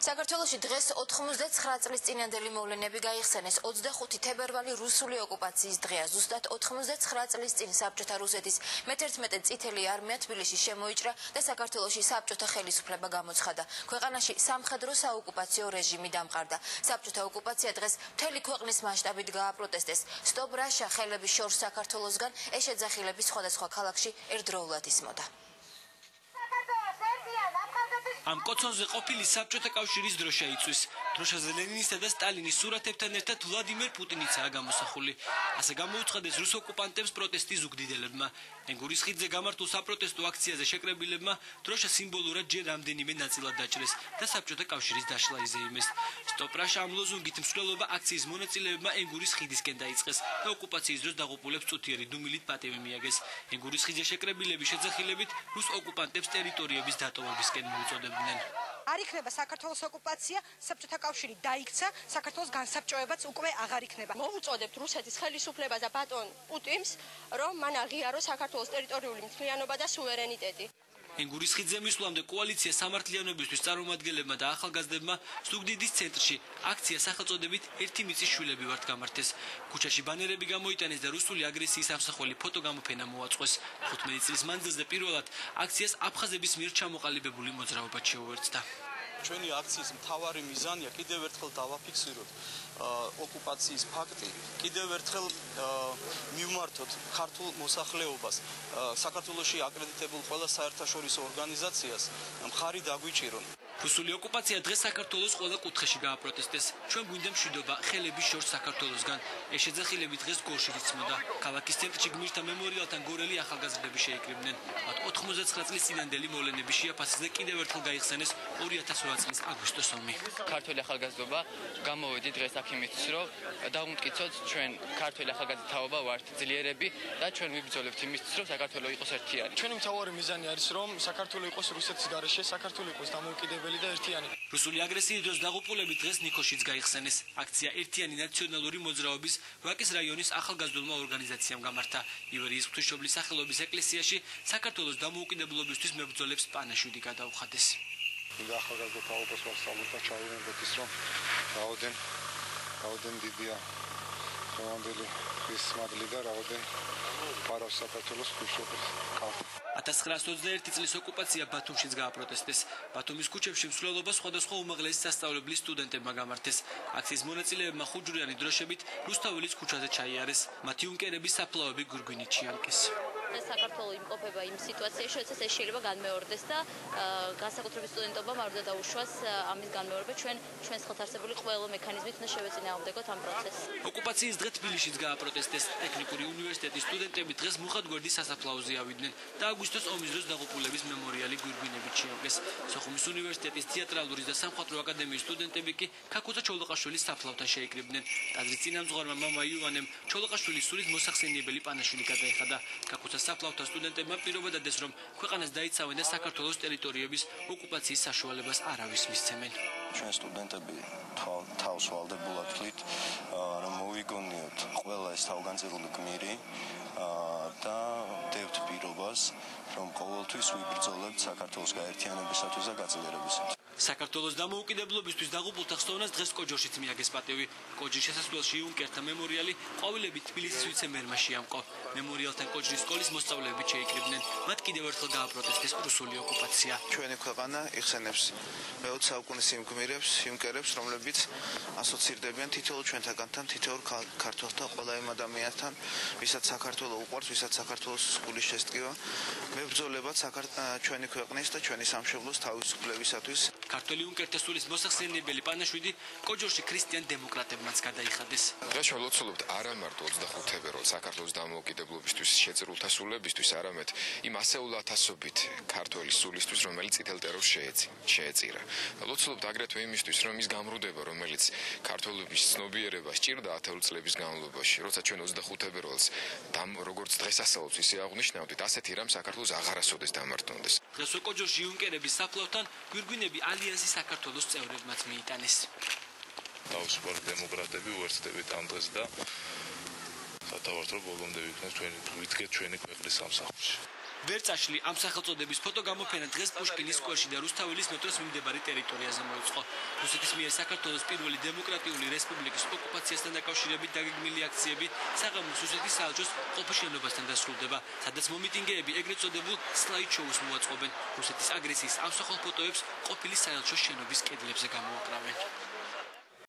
საქართველოში დღეს 99 წლის წინანდელი მოვლენები გაიხსენეს 25 თებერვალი რუსული ოკუპაციის დღეა. ზუსტად 99 წლის წინ საბჭოთა რუსეთის მე-11 წითელი არმია თბილისში შემოიჭრა და საქართველოში საბჭოთა ხელისუფლება გამოცხადა. ქვეყანაში სამხედრო საოკუპაციო რეჟიმი დამყარდა. საბჭოთა ოკუპაცია დღეს მთელი ქვეყნის მასშტაბით გააპროტესტეს. სტოპ რაშა ხელების შორს საქართველოსგან ეშეძახილების სხვადასხვა ქალაქში ერთდროულად ისმოდა. Am კოცონზე ყოფილი საბჭოთა კავშირის დროშა იწვის. დროშაზე ლენინისა და სტალინის სურათებთან ერთად ვლადიმერ პუტინიცაა გამოსახული. ასე გამოუცხადეს რუს ოკუპანტებს პროტესტის ზუგდიდელებმა. ენგურის ხიდზე გამართულ საპროტესტო აქციაზე შეკრებილებმა დროშა სიმბოლურად ჯერ რამდენიმე ნაწილად დაჭრეს და საბჭოთა კავშირის დაშლა იზეიმეს. სტოპ რაშა ამ ლოზუნგით მსვლელობა აქციის მონაწილეებმა ენგურის ხიდისკენ დაიწყეს და ოკუპაციის დროს დაღუპულებს წუთიერი დუმილით პატივი მიაგეს. ენგურის ხიდზე შეკრებილების შეძახილებით რუს ოკუპანტებს ტერიტორიების დატოვებისკენ მოუწოდებდნენ. არ იქნება საქართველოს ოკუპაცია, საბჭოთა კავშირი დაიქცა, საქართველოს განსაბჭოებაც უკვე აღარ იქნება. მოვუწოდებთ რუსეთის ხელისუფლებას და ბატონ პუტინს, რომ მან აღიაროს საქართველოს ტერიტორიული მთლიანობა და სუვერენიტეტი. ენგურის ხიდზე მისვლამდე კოალიცია სამართლიანობისთვის წარმომადგენლებმა და ახალგაზრდებმა ზუგდიდის ცენტრში აქცია სახელწოდებით ერთი მიწის შვილები ვართ გამართეს. ქუჩაში ბანერები გამოიტანეს და რუსული აგრესიის ამსახველი ფოტოგამოფენა მოაწყვეს. 15 წლის მანძილზე პირველად აქციას აფხაზების მიერ ჩამოყალიბებული მოძრაობა შეუერთდა. ჩვენი აქციის მთავარი მიზანია კიდევ ერთხელ დავაფიქსიროთ ოკუპაციის ფაქტი, კიდევ ერთხელ მივმართოთ ქართულ მოსახლეობას, საქართველოში აკრედიტებულ ყველა საერთაშორისო ორგანიზაციას მხარი დაგვიჭირონ. რუსული ოკუპაცია დღეს საქართველოს ყველა კუთხეში გააპროტესტეს. ჩვენ გვინდა მშვიდობა ხელების შორს საქართველოსგან. ეშეძახილები დღეს გორში იცმოდა. ქალაქის ცენტრში გმირთა მემორიალთან გორელი ახალგაზრდები შეიკრიბნენ. მათ 99 წლის წინანდელი მოვლენების შეაფასეს და კიდევ ერთხელ გაიხსენეს 2008 წლის აგვისტოს ომი. ქართველი ახალგაზრდობა გამოვედი დღეს აქ იმისთვის, რომ დავუმტკიცოთ ჩვენ ქართველი ახალგაზრდაობა ვართ ძლიერები და ჩვენ ვიბრძოლებთ იმისთვის, რომ საქართველო იყოს ერთიანი. ჩვენი მთავარი მიზანი არის, რომ საქართველო იყოს რუსეთის გარეშე, საქართველო იყოს დამოუკიდებელი და ერთიანი. რუსული აგრესიის დროს დაღუპულები დღეს ნიქოშიც გაიხსენეს. აქცია ერთიანი ნაციონალური მოძრაობის ვაკის რაიონის ახალგაზრდულმა ორგანიზაციამ გამართა. ივერიის ღვთისმშობლის სახელობის ეკლესიაში საქართველოს დამოუკიდებლობისთვის მებრძოლებს პანაშვიდი გადაუხადეს. ახალგაზრდა თაობას ვასწავლოთ და ჩავინებოთ ის, რომ რაოდენ დიდია დღევანდელი ის მადლი და რაოდენ პარავს საქართველოს ღვთისმშობლის კალთი. 1921 წლის ოკუპაცია ბათუმშიც გააპროტესტეს. ბათუმის ქუჩებში მსვლელობა სხვადასხვა უმაღლესი სასწავლებლის სტუდენტებმა გამართეს. აქციის მონაწილეებმა ხუჯვრიანი დროშებით რუსთაველის ქუჩაზე ჩაიარეს. მათი უნკერების საფლავები გვირგვინით შეამკეს. საქართველო იმყოფება იმ სიტუაციაში, როდესაც ეს შეიძლება განმეორდეს და განსაკუთრებით სტუდენტობამ არ უნდა დაუშვას ამის განმეორება. ჩვენს ხელთარსებული ყველა მექანიზმით უნდა შევეწინააღმდეგოთ ამ პროცესს. ოკუპაციის დღეს თბილისშიც გააპროტესტეს. ტექნიკური უნივერსიტეტის სტუდენტები დღეს მუხათგვერდის სასაფლაოზე ავიდნენ და აგვისტოს ომის დროს დაღუპულების მემორიალი გვირგვინებით შეამკეს. სოხუმის უნივერსიტეტის თეატრალური და სამხატვრო აკადემიის სტუდენტები კი ქაქუცა ჩოლოყაშვილის საფლავთან შეიკრიბნენ. ტაძრის წინამძღვარმა მამა იოანემ ჩოლოყაშვილის სულით მოსახსენიებელი პანაშვილი გადაეხადა. ქაქუცა საფლავთა სტუდენტებმა პირობა დადეს, რომ ქვეყანას დაიცავენ და საქართველოს ტერიტორიების ოკუპაციის საშუალებას არავის მისცემენ. ჩვენ სტუდენტები თავს ვალდებულად ვთვლით, რომ მოვიგონიოთ ყველა ეს თავგანწირული გმირი და ვდებთ პირობას, რომ ყოველთვის ვიბრძოლებთ საქართველოს გაერთიანებისათვის და გაძლიერებისათვის. საქართველოს დამოუკიდებლობისთვის დაღუპულთა ხსოვნას დღეს კოჯორშიც მიაგეს პატივი. კოჯრის შესასვლელში იუნკერთა მემორიალი ყვავილებით თბილისის ვიცე-მერმა შეამკო. მემორიალთან კოჯრის სკოლის მოსწავლეები შეიკრიბნენ. მათ კიდევ ერთხელ გააპროტესტეს რუსული ოკუპაცია. ჩვენი ქვეყანა იხსენებს მე-20 საუკუნის იმ გმირებს, იუნკერებს, რომლებიც ასოცირდებიან თითოეულ ჩვენთაგანთან, თითოეულ ქართველთა ყველა იმ ადამიანთან, ვისაც საქართველო უყვარს, ვისაც საქართველოს გულის შესტკივა, მებრძოლებათ ჩვენი ქვეყნის და ჩვენი სამშობლოს თავისუფლებისათვის. ქართველი იუნკერთა სულის მოსახსენიებელი პანაშვიდი კოჯორში ქრისტიან დემოკრატებმაც გადაიხადეს. დღეს ველოცულობთ არა მარტო 25 თებერვალს საქართველოს დამოუკიდებლობისთვის შეწირულთა სულებისთვის, არამედ იმ ასეულ ათასობით ქართველის სულისთვის, რომელიც წითელ ტერორს შეეწირა. ველოცულობთ აგრეთვე იმისთვის, რომ ის გამრუდება, რომელიც ქართველების ცნობიერება სჭირდა 10 წლების განმავლობაში, როცა ჩვენ 25 თებერვალს როგორც დღესასწაულს ისე აღნიშნავდით, ასეთი რამ საქართველოს აღარასოდეს დამართონდეს. დღეს კოჯორში იუნკერების საფლავთან გვირგვინები ალიანსი საქართველოს წევრებმაც მიიტანეს. თავისუფალი დემოკრატები უერთდებით ამ დღეს და სათავართ რომ ბოლომდე ვიდგეთ ჩვენი ქვეყნის სამსახურში. ვერ წაშლი ამ სახელწოდების ფოტო გამოფენა დღეს პუშკინის სკვერში და რუსთაველის მეტროს მიმდებარე ტერიტორიაზე მოეწყო. რუსეთის მიერ საქართველოს პირველი დემოკრატიული რესპუბლიკის ოკუპაციასთან დაკავშირებით დაგეგმილი აქციები საღამოს რუსეთის საელჩოს ყოფილ შენობასთან დასრულდება, სადაც მომიტინგეები ეგრეთ წოდებულ სლაიდ-შოუს მოაწყობენ. რუსეთის აგრესიის ამსახველ ფოტოებს ყოფილი საელჩოს შენობის კედლებზე გამოაკრავენ.